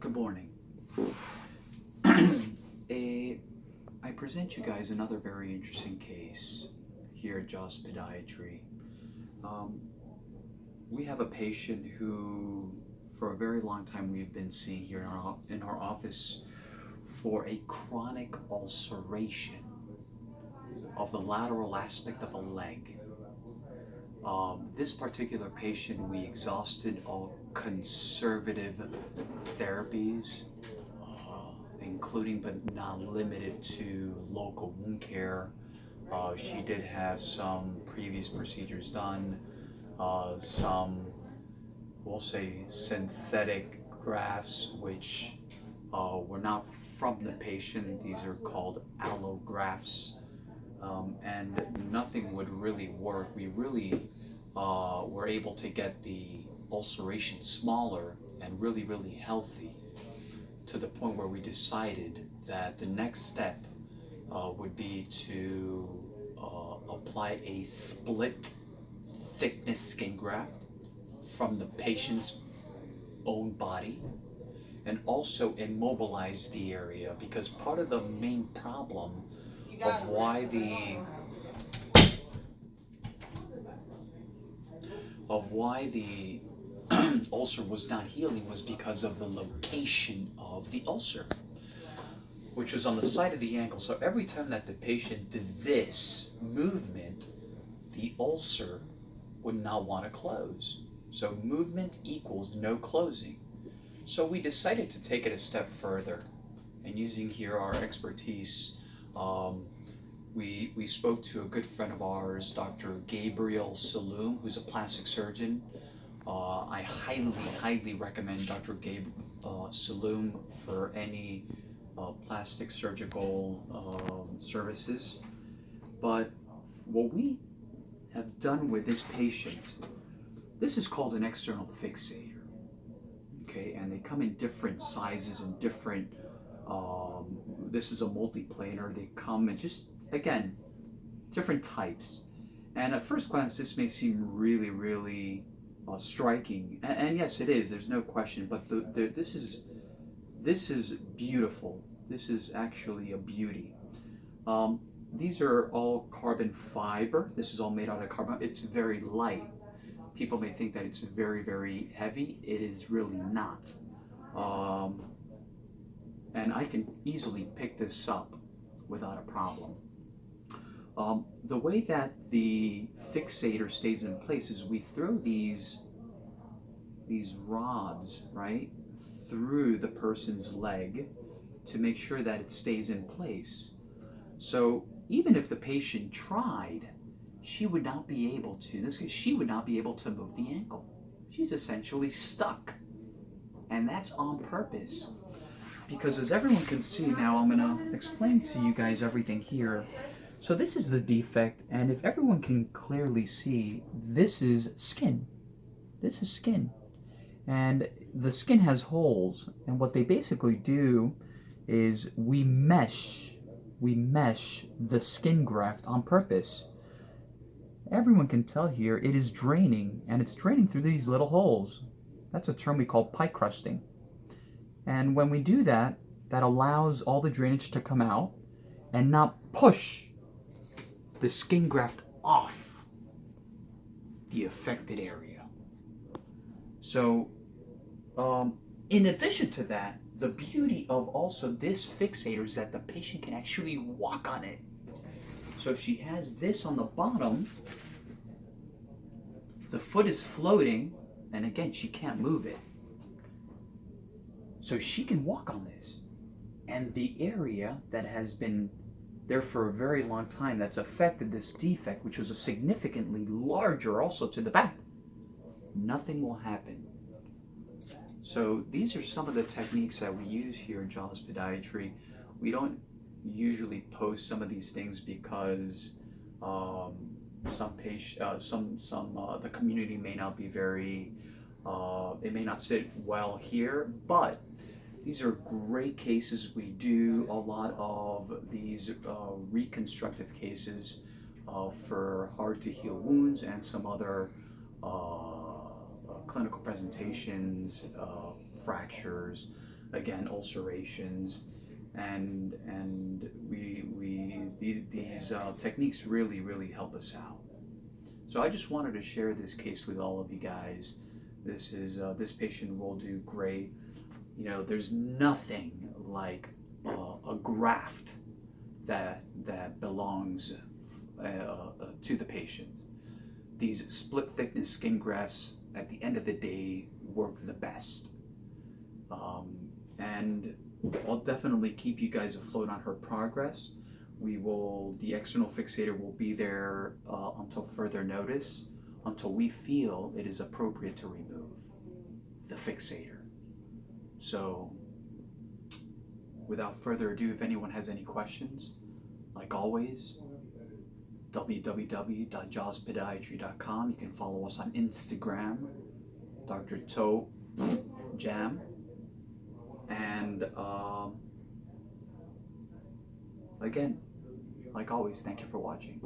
Good morning. I present you guys another very interesting case here at Doctors of Podiatry. We have a patient who, for a very long time, we've been seeing here in our office for a chronic ulceration of the lateral aspect of a leg. This particular patient, we exhausted all conservative therapies, including but not limited to local wound care. She did have some previous procedures done, some, we'll say, synthetic grafts, which were not from the patient. These are called allografts. And nothing would really work. We really were able to get the ulceration smaller and really healthy, to the point where we decided that the next step would be to apply a split thickness skin graft from the patient's own body, and also immobilize the area, because part of the main problem of why the ulcer was not healing was because of the location of the ulcer, which was on the side of the ankle. So every time that the patient did this movement, the ulcer would not want to close. So movement equals no closing. So we decided to take it a step further, and using here our expertise, we spoke to a good friend of ours, Dr. Gabriel Saloom, who's a plastic surgeon. I highly recommend Dr. Saloom for any plastic surgical services. But what we have done with this patient, this is called an external fixator. Okay, and they come in different sizes and different, this is a multiplanar. They come in just, again, different types. And at first glance, this may seem really striking. And yes, it is, there's no question, but this is beautiful. This is actually a beauty. These are all carbon fiber. This is all made out of carbon. It's very light. People may think that it's very heavy. It is really not. And I can easily pick this up without a problem. The way that the fixator stays in place is we throw these rods, right, through the person's leg to make sure that it stays in place. So even if the patient tried, she would not be able to, in this case, she would not be able to move the ankle. She's essentially stuck. And that's on purpose. Because as everyone can see now, I'm gonna explain to you guys everything here. So this is the defect, and if everyone can clearly see, this is skin. This is skin. And the skin has holes, and what they basically do is we mesh the skin graft on purpose. Everyone can tell here it is draining, and it's draining through these little holes. That's a term we call pie crusting. And when we do that, that allows all the drainage to come out and not push the skin graft off the affected area. So, in addition to that, the beauty of also this fixator is that the patient can actually walk on it. So if she has this on the bottom, the foot is floating, and again, she can't move it. So she can walk on this. And the area that has been there for a very long time that's affected this defect, which was a significantly larger also to the back, nothing will happen. So these are some of the techniques that we use here in Doctors of Podiatry. We don't usually post some of these things because the community may not be very, it may not sit well here, but these are great cases. We do a lot of these reconstructive cases for hard to heal wounds and some other clinical presentations, fractures, again, ulcerations, and these techniques really help us out. So I just wanted to share this case with all of you guys. This patient will do great. You know, there's nothing like a graft that belongs to the patient. These split thickness skin grafts at the end of the day work the best. And I'll definitely keep you guys afloat on her progress. The external fixator will be there until further notice, until we feel it is appropriate to remove the fixator. So, without further ado, if anyone has any questions, like always, www.jawspodiatry.com. You can follow us on Instagram, Dr. Toe Jam. And again, like always, thank you for watching.